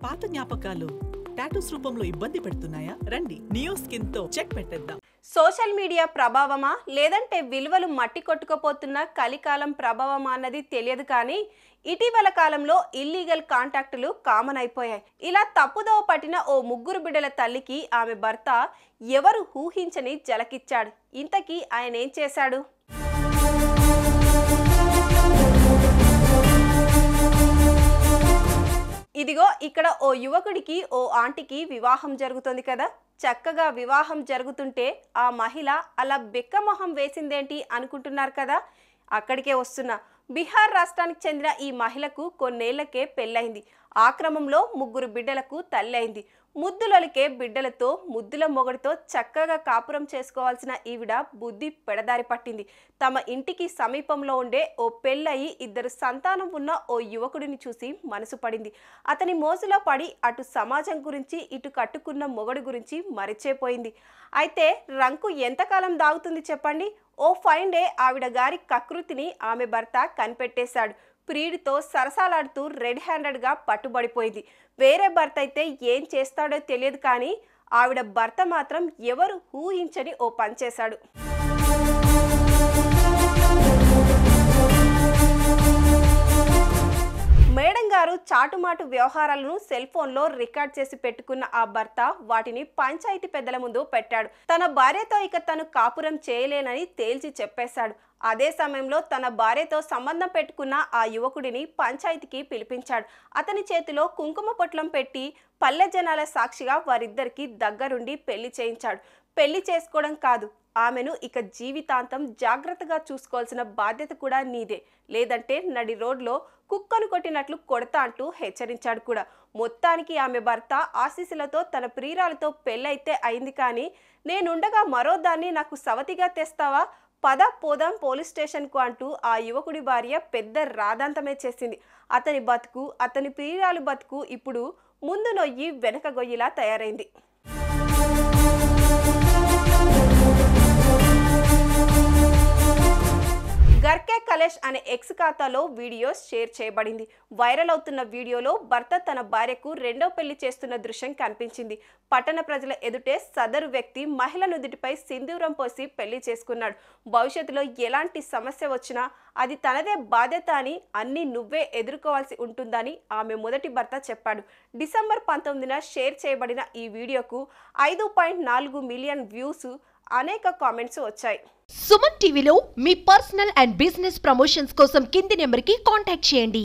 పాత జ్ఞాపకాలు టాటూస్ రూపంలో ఇబ్బంది పెడుతున్నాయా? రండి నియో స్కిన్ తో చెక్ పెట్టేద్దాం. సోషల్ మీడియా ప్రభావమా లేదంటే విలువలు మట్టి కొట్టుకుపోతున్న కలికాలం ప్రభావమా అన్నది తెలియదు, కానీ ఇటీవల కాలంలో ఇల్లీగల్ కాంటాక్టులు కామన్ అయిపోయాయి. ఇలా తప్పుదోవ పట్టిన ఓ ముగ్గురు బిడ్డల తల్లికి ఆమె భర్త ఎవరు ఊహించని జలకిచ్చాడు. ఇంతకీ ఆయన ఏం చేశాడు? ఇదిగో ఇక్కడ ఓ యువకుడికి ఓ ఆంటీకి వివాహం జరుగుతుంది కదా. చక్కగా వివాహం జరుగుతుంటే ఆ మహిళ అలా బెక్కమొహం వేసిందేంటి అనుకుంటున్నారు కదా. అక్కడికే వస్తున్నా. బీహార్ రాష్ట్రానికి చెందిన ఈ మహిళకు కొన్నేళ్లకే పెళ్ళైంది. ఆ క్రమంలో ముగ్గురు బిడ్డలకు తల్లి అయింది. ముద్దులొలికే బిడ్డలతో ముద్దుల మొగడితో చక్కగా కాపురం చేసుకోవాల్సిన ఈవిడ బుద్ధి పెడదారి పట్టింది. తమ ఇంటికి సమీపంలో ఉండే ఓ పెళ్ళయి ఇద్దరు సంతానం ఉన్న ఓ యువకుడిని చూసి మనసు పడింది. అతని మోజులో పడి అటు సమాజం గురించి ఇటు కట్టుకున్న మొగడు గురించి మరిచేపోయింది. అయితే రంకు ఎంతకాలం దాగుతుంది చెప్పండి. ఓ ఫైన్ డే ఆవిడ గారి కకృతిని ఆమె భర్త కనిపెట్టేశాడు. ప్రియుడితో సరసాలాడుతూ రెడ్ హ్యాండెడ్గా పట్టుబడిపోయింది. వేరే భర్త అయితే ఏం చేస్తాడో తెలియదు, కానీ ఆవిడ భర్త మాత్రం ఎవరు ఊహించని ఓ పని చేశాడు. మేడం గారు చాటుమాటు వ్యవహారాలను సెల్ ఫోన్లో రికార్డ్ చేసి పెట్టుకున్న ఆ భర్త వాటిని పంచాయతీ పెద్దల ముందు పెట్టాడు. తన భార్యతో ఇక తను కాపురం చేయలేనని తేల్చి చెప్పేశాడు. అదే సమయంలో తన భార్యతో సంబంధం పెట్టుకున్న ఆ యువకుడిని పంచాయతీకి పిలిపించాడు. అతని చేతిలో కుంకుమ పొట్లం పెట్టి పల్లె జనాల సాక్షిగా వారిద్దరికి దగ్గరుండి పెళ్లి చేయించాడు. పెళ్లి చేసుకోవడం కాదు, ఆమెను ఇక జీవితాంతం జాగ్రత్తగా చూసుకోవాల్సిన బాధ్యత కూడా నీదే, లేదంటే నడి రోడ్లో కుక్కను కొట్టినట్లు కొడతా అంటూ హెచ్చరించాడు కూడా. మొత్తానికి ఆమె భర్త ఆశీస్సులతో తన ప్రియురాలతో పెళ్ళైతే అయింది, కానీ నేనుండగా మరో దాన్ని నాకు సవతిగా తెస్తావా, పద పోదాం పోలీస్ స్టేషన్కు అంటూ ఆ యువకుడి భార్య పెద్ద రాదాంతమే చేసింది. అతని బతుకు, అతని ప్రియురాలు బతుకు ఇప్పుడు ముందు నొయ్యి వెనక గొయ్యిలా తయారైంది. గర్కే కలేష్ అనే ఎక్స్ ఖాతాలో వీడియో షేర్ చేయబడింది. వైరల్ అవుతున్న వీడియోలో భర్త తన భార్యకు రెండో పెళ్లి చేస్తున్న దృశ్యం కనిపించింది. పట్టణ ప్రజల ఎదుటే సదరు వ్యక్తి మహిళ నుదుటిపై సింధూరం పోసి పెళ్లి చేసుకున్నాడు. భవిష్యత్తులో ఎలాంటి సమస్య వచ్చినా అది తనదే బాధ్యత అని, అన్ని నువ్వే ఎదుర్కోవాల్సి ఉంటుందని ఆమె మొదటి భర్త చెప్పాడు. డిసెంబర్ 19న షేర్ చేయబడిన ఈ వీడియోకు 5.4 మిలియన్ వ్యూస్, అనేక కామెంట్స్ వచ్చాయి. సుమన్ టీవీలో మీ పర్సనల్ అండ్ బిజినెస్ ప్రమోషన్స్ కోసం కింది నెంబర్కి కాంటాక్ట్ చేయండి.